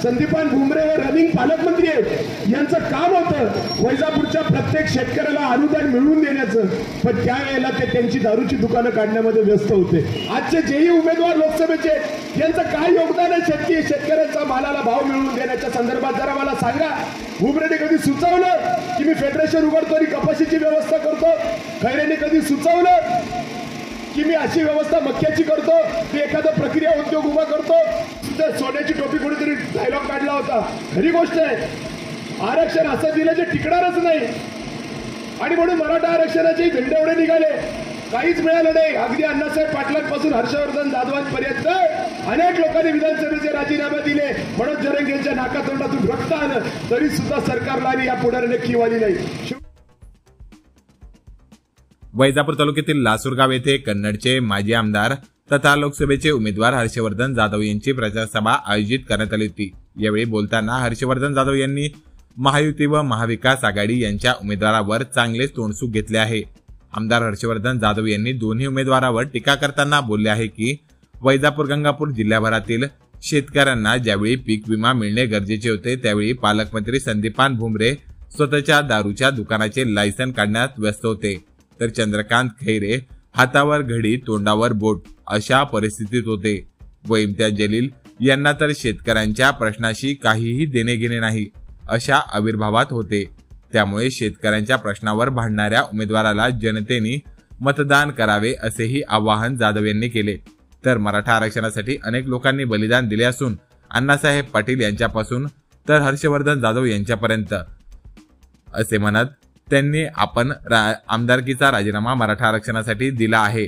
संदीपान भुमरे हे रनिंग पालकमंत्री आहेत. यांचं काम होतं वैजापूरच्या प्रत्येक शेतकऱ्याला अनुदान मिळवून देण्याचं, पण त्यावेळेला ते त्यांची दारूची दुकानं काढण्यामध्ये व्यस्त होते. आजचे जेही उमेदवार लोकसभेचे यांचं काय योगदान आहे शेतकऱ्यांचा मालाला भाव मिळवून देण्याच्या संदर्भात जरा मला सांगा. भुमरेने कधी सुचवलं की मी फेडरेशन उघडतो आणि कपाशीची व्यवस्था करतो? खैरेने कधी सुचवलं की मी अशी व्यवस्था मक्याची करतो, की एखादा प्रक्रिया उद्योग उभा करतो? सोन्याची टोपी कुठेतरी डायलॉग काढला होता. खरी गोष्ट आहे, आरक्षण असं दिलं जे टिकणारच नाही. आणि म्हणून मराठा आरक्षणाचे झेंडे एवढे निघाले, काहीच मिळालं नाही. अगदी अण्णासाहेब पाटलांपासून हर्षवर्धन जाधवांपर्यंत अनेक लोकांनी विधानसभेचे राजीनामे दिले. मनोज जरंगेंच्या नाकातोंडातून रक्त आलं, तरी सुद्धा सरकारला आणि या पुढाऱ्याने किंवाली नाही. वैजापूर तालुक्यातील लासूरगाव येथे कन्नडचे माजी आमदार तथा लोकसभेचे उमेदवार हर्षवर्धन जाधव यांची प्रचार सभा आयोजित करण्यात आली होती. यावेळी बोलताना हर्षवर्धन जाधव यांनी महायुती व महाविकास आघाडी यांच्या उमेदवारावर चांगलेच तोंडसूक घेतले आहे. आमदार हर्षवर्धन जाधव यांनी दोन्ही उमेदवारावर टीका करताना बोलले आहे की वैजापूर गंगापूर जिल्ह्याभरातील शेतकऱ्यांना ज्यावेळी पीक विमा मिळणे गरजेचे होते, त्यावेळी पालकमंत्री संदीपान भुमरे स्वतःच्या दारूच्या दुकानाचे लायसन काढण्यात व्यस्त होते, तर चंद्रकांत खैरे हातावर घडी तोंडावर बोट अशा परिस्थितीत होते व इम्तियाज जलील यांना तर शेतकऱ्यांच्या प्रश्नाशी काहीही देणे घेणे नाही अशा आविर्भावात होते. त्यामुळे शेतकऱ्यांच्या प्रश्नावर भांडणाऱ्या उमेदवाराला जनतेने मतदान करावे असेही आवाहन जाधव यांनी केले. तर मराठा आरक्षणासाठी अनेक लोकांनी बलिदान दिले असून अण्णासाहेब पाटील यांच्यापासून तर हर्षवर्धन जाधव यांच्यापर्यंत असे म्हणत त्यांनी आपण आमदारकीचा राजीनामा मराठा आरक्षणासाठी दिला आहे,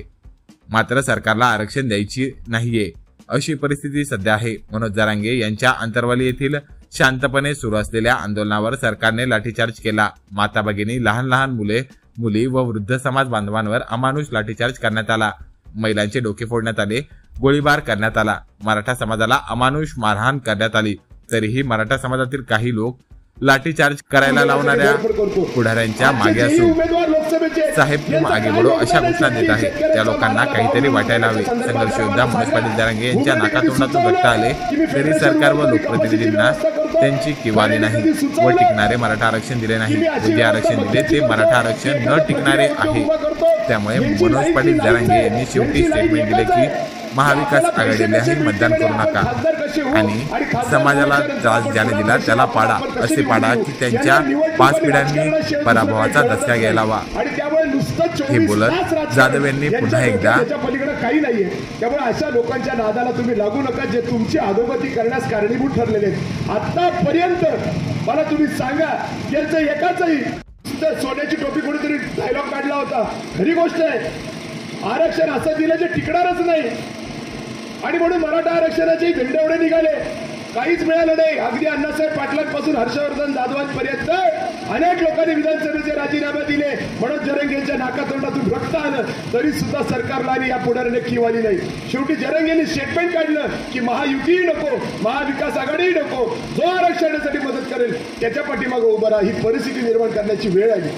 मात्र सरकारला आरक्षण द्यायची नाहीये अशी परिस्थिती सध्या आहे. मनोज जरांगे यांच्या अंतरवाली येथील शांतपणे सुरू असलेल्या आंदोलनावर सरकारने लाठीचार्ज केला. माता भगिनी, लहान लहान मुले मुली व वृद्ध समाज बांधवांवर अमानुष लाठीचार्ज करण्यात आला. महिलांचे डोके फोडण्यात आले, गोळीबार करण्यात आला. मराठा समाजाला अमानुष मारहाण करण्यात आली. तरीही मराठा समाजातील काही लोक लाठीचार्ज करायला लावणाऱ्या पुढाऱ्यांच्या मागे असून साहेब तुम आगे बढो अशा घोषणा देत आहेत. त्या लोकांना काहीतरी वाटायला हवे. संघर्ष योद्धा मनोज पाटील जरांगे यांच्या नाकातोंडातून रक्त आले तरी सरकार व लोकप्रतिनिधींना त्यांची किंवाली नाही व टिकणारे मराठा आरक्षण दिले नाही. जे आरक्षण दिले ते मराठा आरक्षण न टिकणारे आहे. त्यामुळे मनोज पाटील जरांगे यांनी शेवटी स्टेटमेंट दिले की महाविकास आघाडीलाही मतदान करू नका आणि समाजाला त्रास ज्याने दिला त्याला पाडा, असे पाडा की त्यांच्या 5 पिढ्यांनी पराभवाचा दसका घ्यायला हवा. हे बोलत जाधव यांनी पुन्हा एकदा काही नाहीये. त्यामुळे अशा लोकांच्या नादाला तुम्ही लागू नका जे तुमची अधोगती करण्यास कारणीभूत ठरलेले आहेत. आतापर्यंत मला तुम्ही सांगा, यांचं एकाचही सोन्याची टोपी कुठेतरी डायलॉग काढला होता. खरी गोष्ट आहे, आरक्षण असं दिलं जे टिकणारच नाही. आणि म्हणून मराठा आरक्षणाचे झेंडे एवढे निघाले, काहीच मिळालं नाही. अगदी अण्णासाहेब पाटलांपासून हर्षवर्धन जाधवांपर्यंत अनेक लोकांनी विधानसभेचे राजीनामे दिले. मनोज जरंगेंच्या नाकातोंडातून रक्त आलं, तरी सुद्धा सरकारला आणि या पुढाऱ्याने किंवाली नाही. शेवटी जरंगेंनी स्टेटमेंट काढलं की महायुतीही नको, महाविकास आघाडीही नको, जो आरक्षणासाठी मदत करेल त्याच्या पाठीमागे उभं राहा. ही परिस्थिती निर्माण करण्याची वेळ आली.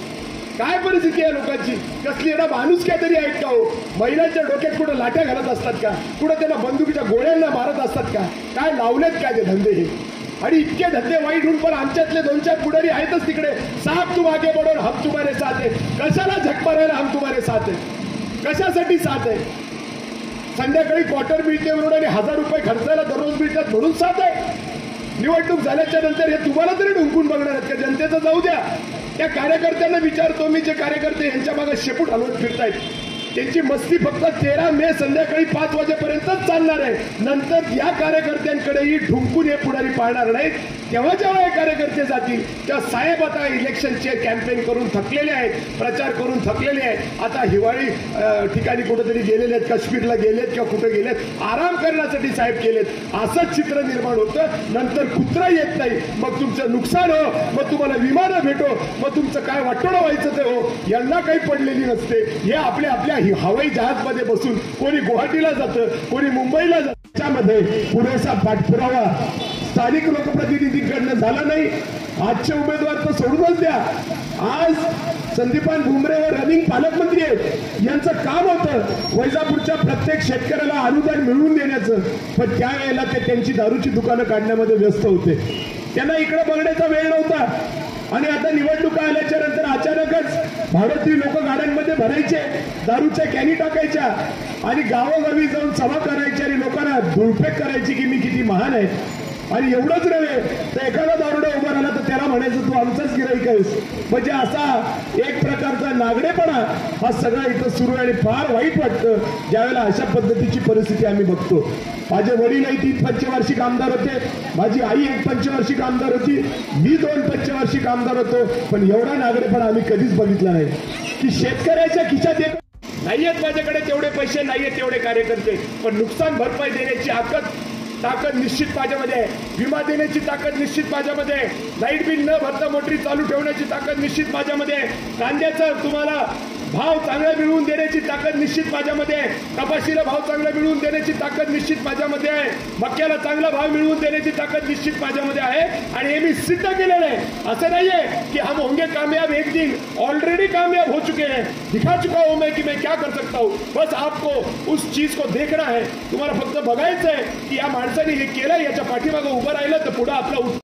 काय परिस्थिती आहे लोकांची? कसली ना माणूस काय तरी आहेत का हो? महिलांच्या डोक्यात कुठं लाट्या घालत असतात का? कुठं त्यांना बंदुकीच्या गोळ्यांना मारत असतात का? काय लावलेत काय ते धंदे हे? आणि इतके धंदे वाईट होऊन पण आमच्यातले 2-4 पुढारी आहेतच तिकडे. साहब तुम आगे बढ़ो, हम तुम्हारे साथ है. कशाला झक मारायला हम तुम्हारे साथ है? कशासाठी साथ आहे? संध्याकाळी क्वार्टर मिळते म्हणून आणि 1000 रुपये खर्चायला दररोज मिळतात म्हणून साथ आहे? निवडणूक झाल्याच्या नंतर हे तुम्हाला तरी ढुंकून बघणार आहेत का? जनतेचं जाऊ द्या. त्या कार्यकर्त्यांना विचारतो मी, जे कार्यकर्ते यांच्या मागे शेपूट हलवत फिरतायत, त्यांची मस्ती फक्त 13 मे संध्याकाळी 5 वाजेपर्यंतच चालणार आहे. नंतर या कार्यकर्त्यांकडेही ढुंकून हे पुढारी पाळणार नाहीत. तेव्हा जेव्हा हे कार्यकर्ते जातील तेव्हा साहेब आता इलेक्शनचे कॅम्पेन करून थकलेले आहेत, प्रचार करून थकलेले आहेत. आता हिवाळी ठिकाणी कुठेतरी गेलेले आहेत, काश्मीरला गेलेत किंवा कुठे गेलेत, आराम करण्यासाठी साहेब गेलेत. असंच चित्र निर्माण होतं. नंतर कुत्रा येत नाही, मग तुमचं नुकसान हो, मग तुम्हाला विमानं भेटो, मग तुमचं काय वाटोळं व्हायचं ते हो. यांना काही पडलेली नसते. हे आपल्या हवाई जहाजमध्ये बसून कोणी गुवाहाटीला जातं, कोणी मुंबईला जातं. त्यामध्ये पुरेसा पाठपुरावा स्थानिक लोकप्रतिनिधींकडनं झाला नाही. आजचे उमेदवार तर सोडूनच द्या. आज संदीपान भुमरे हे रनिंग पालकमंत्री आहेत. यांचं काम होतं वैजापूरच्या प्रत्येक शेतकऱ्याला अनुदान मिळवून देण्याचं, पण त्यावेळेला ते त्यांची दारूची दुकानं काढण्यामध्ये व्यस्त होते. त्यांना इकडे बघण्याचा वेळ नव्हता. आणि आता निवडणुका आल्याच्या नंतर अचानकच भारतीय लोक गाड्यांमध्ये भरायचे, दारूच्या कॅनी टाकायच्या आणि गावोगावी जाऊन सभा करायची आणि लोकांना धुळफेक करायची की मी किती महान आहे. आणि एवढंच नव्हे तर एखादा दारुडा उभा राहिला तर त्याला म्हणायचं तू आमचाच गिराईक आहेस. म्हणजे असा एक प्रकारचा नागडेपणा हा सगळा इथं सुरू आहे. आणि फार वाईट वाटतं ज्यावेळेला अशा पद्धतीची परिस्थिती आम्ही बघतो. माझे वडीलही 3 पंचवार्षिक आमदार होते, माझी आई 1 पंचवार्षिक आमदार होती, मी 2 पंचवार्षिक आमदार होतो. पण एवढा नागडेपणा आम्ही कधीच बघितला नाही की शेतकऱ्याच्या खिशात एक नाहीयेत माझ्याकडे तेवढे पैसे, नाहीयेत तेवढे कार्यकर्ते, पण नुकसान भरपाई देण्याची ताकद निश्चित माझ्यामध्ये आहे. विमा देण्याची ताकद निश्चित माझ्यामध्ये आहे. लाईट बिल न भरता मोटरी चालू ठेवण्याची ताकद निश्चित माझ्यामध्ये आहे. कांद्याचा तुम्हाला भाव चांगला मिळवून देण्याची ताकद निश्चित माझ्यामध्ये आहे. कपाशीला भाव चांगला मिळवून देण्याची ताकद निश्चित माझ्यामध्ये आहे. मक्याला चांगला भाव मिळवून देण्याची ताकद निश्चित माझ्यामध्ये आहे. आणि हे मी सिद्ध केलेलं आहे. असं नाहीये की हम होंगे कामयाब एक दिन, ऑलरेडी कामयाब हो चुके हैं. दिखा चुका हूं मैं कि मैं क्या कर सकता हूं. बस आपको उस चीज को देखना है. तुम्हाला फक्त बघायचं आहे की या माणसाने हे केलं, याच्या पाठीमागं उभं राहिलं तर पुढे आपला